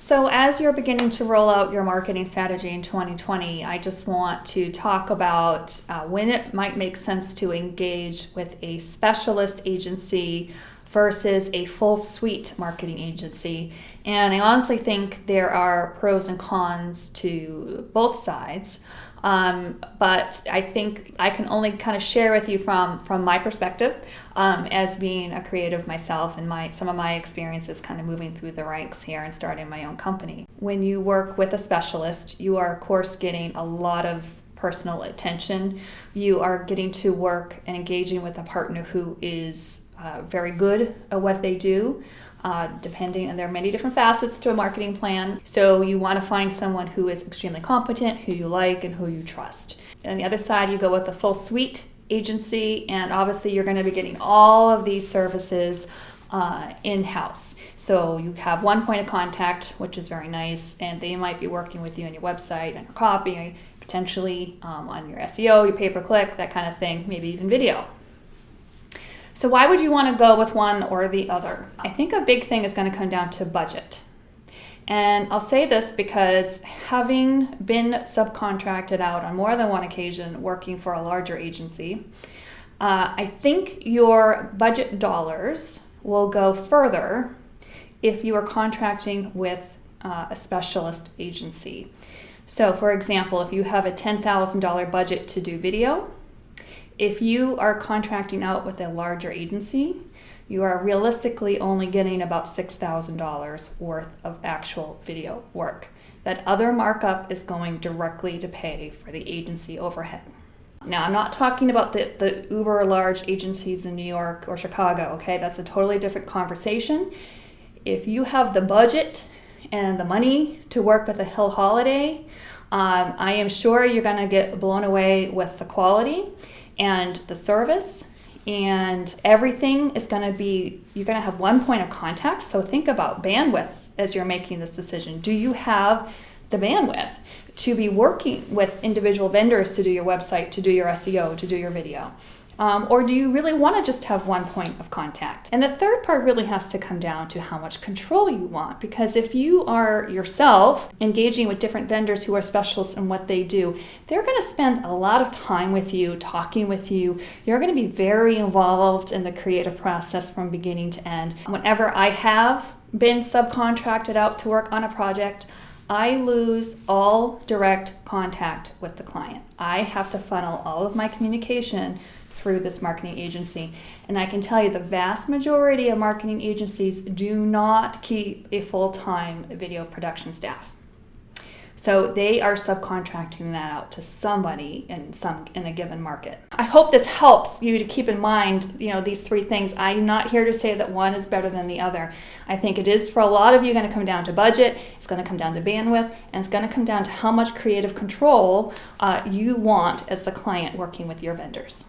So as you're beginning to roll out your marketing strategy in 2020, I just want to talk about when it might make sense to engage with a specialist agency versus a full suite marketing agency. And I honestly think there are pros and cons to both sides. But I think I can only kind of share with you from my perspective as being a creative myself and some of my experiences kind of moving through the ranks here and starting my own company. When you work with a specialist, you are of course getting a lot of personal attention. You are getting to work and engaging with a partner who is very good at what they do. And there are many different facets to a marketing plan. So you want to find someone who is extremely competent, who you like, and who you trust. And on the other side, you go with the full suite agency, and obviously you're going to be getting all of these services in-house. So you have one point of contact, which is very nice, and they might be working with you on your website, on your copy, potentially on your SEO, your pay-per-click, that kind of thing, maybe even video. So why would you want to go with one or the other? I think a big thing is going to come down to budget. And I'll say this because having been subcontracted out on more than one occasion working for a larger agency, I think your budget dollars will go further if you are contracting with a specialist agency. So for example, if you have a $10,000 budget to do video, if you are contracting out with a larger agency, you are realistically only getting about $6,000 worth of actual video work. That other markup is going directly to pay for the agency overhead. Now, I'm not talking about the uber large agencies in New York or Chicago, okay? That's a totally different conversation. If you have the budget and the money to work with a Hill Holiday, I am sure you're going to get blown away with the quality and the service, and everything is going to be, you're going to have one point of contact. So think about bandwidth as you're making this decision. Do you have the bandwidth to be working with individual vendors to do your website, to do your SEO, to do your video? Or do you really want to just have one point of contact? And the third part really has to come down to how much control you want. Because if you are yourself engaging with different vendors who are specialists in what they do, they're going to spend a lot of time with you, talking with you. You're going to be very involved in the creative process from beginning to end. Whenever I have been subcontracted out to work on a project, I lose all direct contact with the client. I have to funnel all of my communication through this marketing agency. And I can tell you the vast majority of marketing agencies do not keep a full-time video production staff. So they are subcontracting that out to somebody in a given market. I hope this helps you to keep in mind, these three things. I'm not here to say that one is better than the other. I think it is for a lot of you going to come down to budget, it's going to come down to bandwidth, and it's going to come down to how much creative control you want as the client working with your vendors.